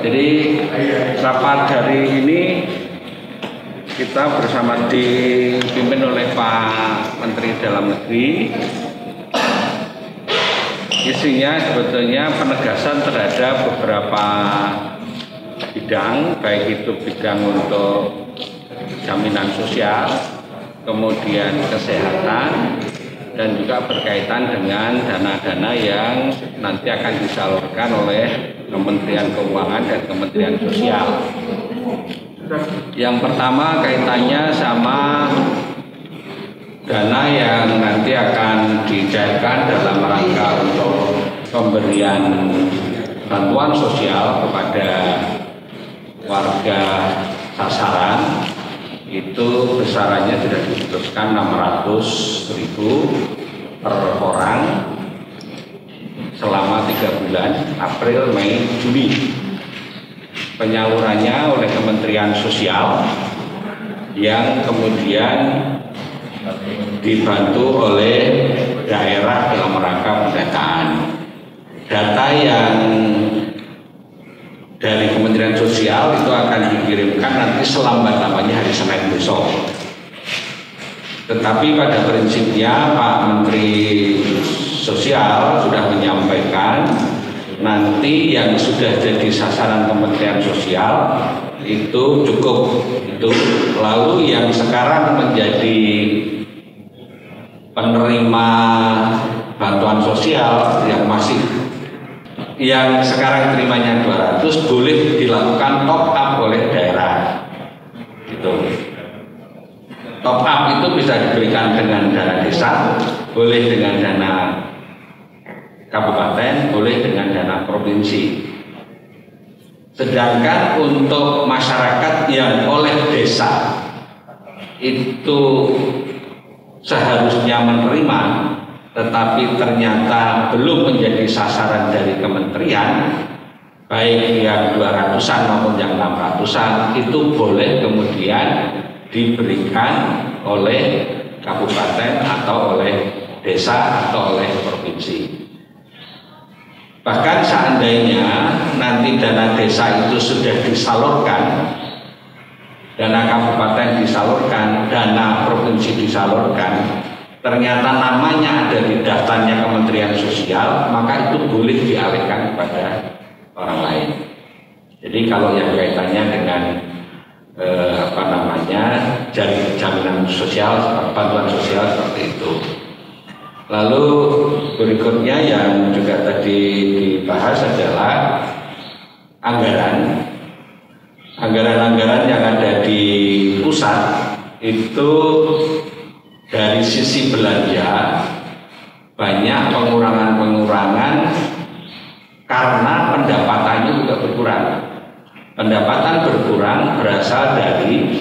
Jadi rapat hari ini kita bersama dipimpin oleh Pak Menteri Dalam Negeri. Isinya sebetulnya penegasan terhadap beberapa bidang, baik itu bidang untuk jaminan sosial, kemudian kesehatan, dan juga berkaitan dengan dana-dana yang nanti akan disalurkan oleh Kementerian Keuangan dan Kementerian Sosial. Yang pertama kaitannya sama dana yang nanti akan dicairkan dalam rangka untuk pemberian bantuan sosial kepada warga sasaran. Itu besarannya sudah diputuskan 600.000 per orang selama 3 bulan, April, Mei, Juni. Penyalurannya oleh Kementerian Sosial yang kemudian dibantu oleh daerah dalam rangka pendataan. Data yang dari Kementerian Sosial itu akan dikirimkan nanti selambat-lambatnya hari Senin besok. Tetapi pada prinsipnya Pak Menteri Sosial sudah menyampaikan nanti yang sudah jadi sasaran Kementerian Sosial itu cukup itu. Lalu yang sekarang menjadi penerima bantuan sosial yang sekarang terimanya 200 boleh dilakukan top up oleh daerah. Gitu. Top up itu bisa diberikan dengan dana desa, boleh dengan dana kabupaten, boleh dengan dana provinsi. Sedangkan untuk masyarakat yang oleh desa itu seharusnya menerima, tetapi ternyata belum menjadi sasaran dari kementerian, baik yang 200-an maupun yang 600-an, itu boleh kemudian diberikan oleh kabupaten atau oleh desa atau oleh provinsi. Bahkan seandainya nanti dana desa itu sudah disalurkan, dana kabupaten disalurkan, dana provinsi disalurkan, ternyata namanya ada di daftarnya Kementerian Sosial, maka itu boleh dialihkan kepada orang lain. Jadi kalau yang kaitannya dengan jaminan sosial, bantuan sosial seperti itu. Lalu berikutnya yang juga tadi dibahas adalah anggaran-anggaran yang ada di pusat itu. Dari sisi belanja banyak pengurangan-pengurangan karena pendapatannya juga berkurang. Pendapatan berkurang berasal dari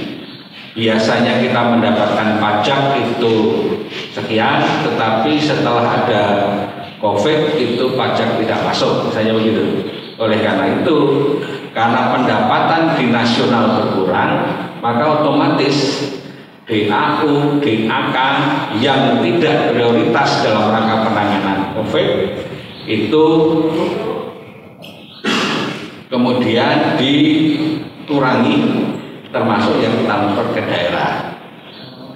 biasanya kita mendapatkan pajak itu sekian, tetapi setelah ada COVID itu pajak tidak masuk, misalnya begitu. Oleh karena itu, karena pendapatan di nasional berkurang, maka otomatis DAU, DAK yang tidak prioritas dalam rangka penanganan COVID itu kemudian dikurangi, termasuk yang transfer ke daerah.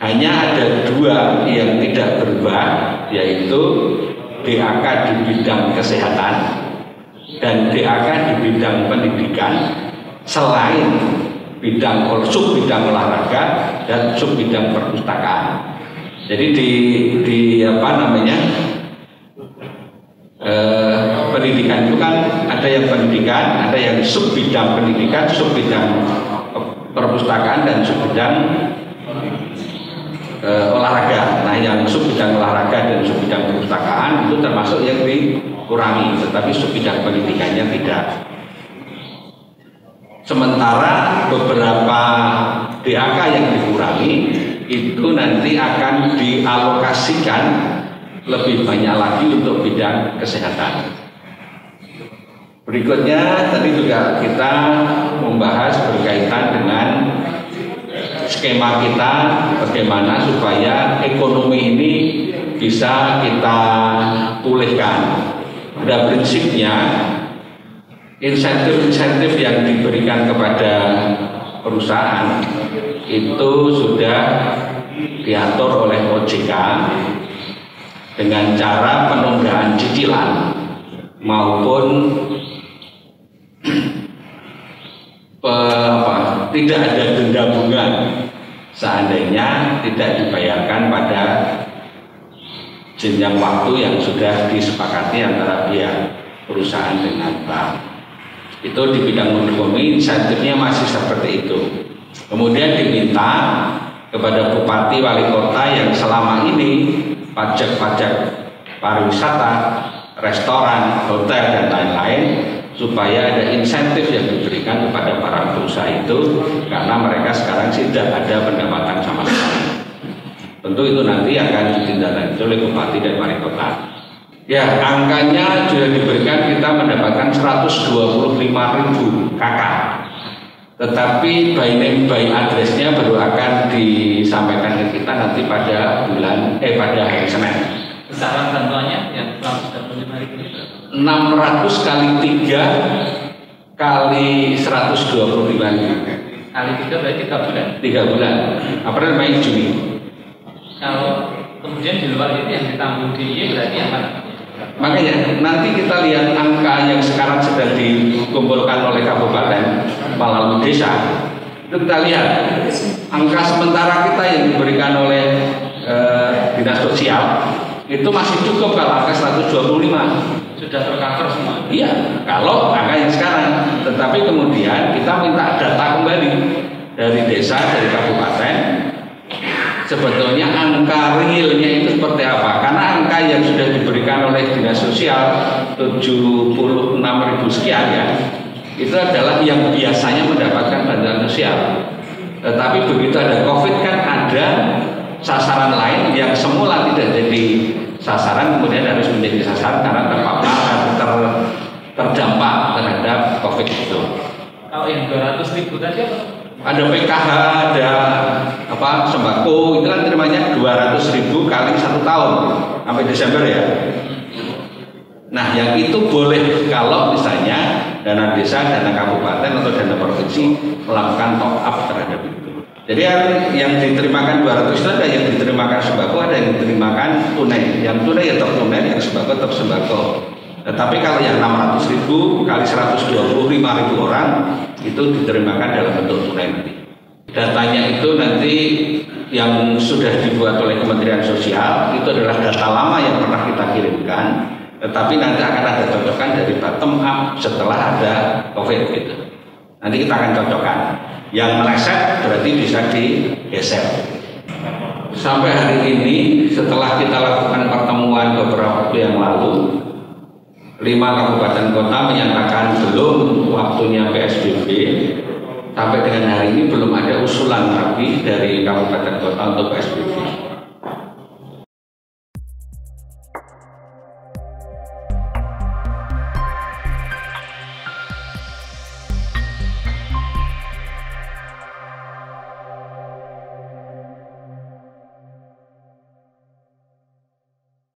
Hanya ada 2 yang tidak berubah, yaitu DAK di bidang kesehatan dan DAK di bidang pendidikan, selain sub bidang olahraga dan sub bidang perpustakaan. Jadi pendidikan itu kan ada yang pendidikan, ada yang sub bidang pendidikan, sub bidang perpustakaan dan sub bidang olahraga. Nah, yang sub bidang olahraga dan sub bidang perpustakaan itu termasuk yang dikurangi, tetapi sub bidang pendidikannya tidak. Sementara beberapa DAK yang dikurangi itu nanti akan dialokasikan lebih banyak lagi untuk bidang kesehatan. Berikutnya tadi juga kita membahas berkaitan dengan skema kita bagaimana supaya ekonomi ini bisa kita pulihkan. Pada prinsipnya insentif-insentif yang diberikan kepada perusahaan itu sudah diatur oleh OJK dengan cara penundaan cicilan maupun tidak ada denda bunga seandainya tidak dibayarkan pada jenjang waktu yang sudah disepakati antara pihak perusahaan dengan bank. Itu di bidang ekonomi insentifnya masih seperti itu. Kemudian diminta kepada bupati wali kota yang selama ini pajak-pajak pariwisata, restoran, hotel dan lain-lain supaya ada insentif yang diberikan kepada para pengusaha itu karena mereka sekarang tidak ada pendapatan sama sekali. Tentu itu nanti akan ditindaklanjuti oleh bupati dan wali kota. Ya, angkanya sudah diberikan kita mendapatkan 125.000 KK. Tetapi by name by address-nya baru akan disampaikan ke kita nanti pada pada hari Senin. Besaran bantuannya yang 125.000 itu 600 kali 3 kali 125.000 kali 3 berarti 3 bulan. 3 bulan. April, Mei, Juni. Kalau kemudian di luar itu yang ditanggung DIY berarti apa? Makanya nanti kita lihat angka yang sekarang sedang dikumpulkan oleh kabupaten melalui desa. Itu kita lihat angka sementara kita yang diberikan oleh dinas sosial itu masih cukup kalau angka 125. Sudah tercover semua. Iya, kalau angka yang sekarang. Tetapi kemudian kita minta data kembali dari desa, dari kabupaten. Sebetulnya angka realnya itu seperti apa? Karena angka yang sudah diberikan oleh dinas sosial 76.000 sekian ya, itu adalah yang biasanya mendapatkan bantuan sosial. Tetapi begitu ada COVID kan ada sasaran lain yang semula tidak jadi sasaran kemudian harus menjadi sasaran karena terpapar terdampak terhadap COVID itu. Kalau yang 200.000 tadi apa? Ada PKH, ada sembako, itu kan terimanya 200.000 kali 1 tahun sampai Desember ya. Nah, yang itu boleh kalau misalnya dana desa, dana kabupaten atau dana provinsi melakukan top up terhadap itu. Jadi yang diterimakan 200 itu ada yang diterimakan sembako, ada yang diterimakan tunai. Yang tunai ya tetap tunai, yang sembako tetap sembako. Tetapi kalau yang 600.000 kali 125.000 orang itu diterimakan dalam bentuk tunai nanti. Datanya itu nanti yang sudah dibuat oleh Kementerian Sosial itu adalah data lama yang pernah kita kirimkan, tetapi nanti akan ada cocokan dari bottom up setelah ada COVID gitu. Nanti kita akan cocokkan. Yang meleset berarti bisa digeser. Sampai hari ini setelah kita lakukan pertemuan beberapa waktu yang lalu, 5 kabupaten kota menyatakan belum waktunya PSBB. Sampai dengan hari ini belum ada usulan lagi dari kabupaten kota untuk PSBB.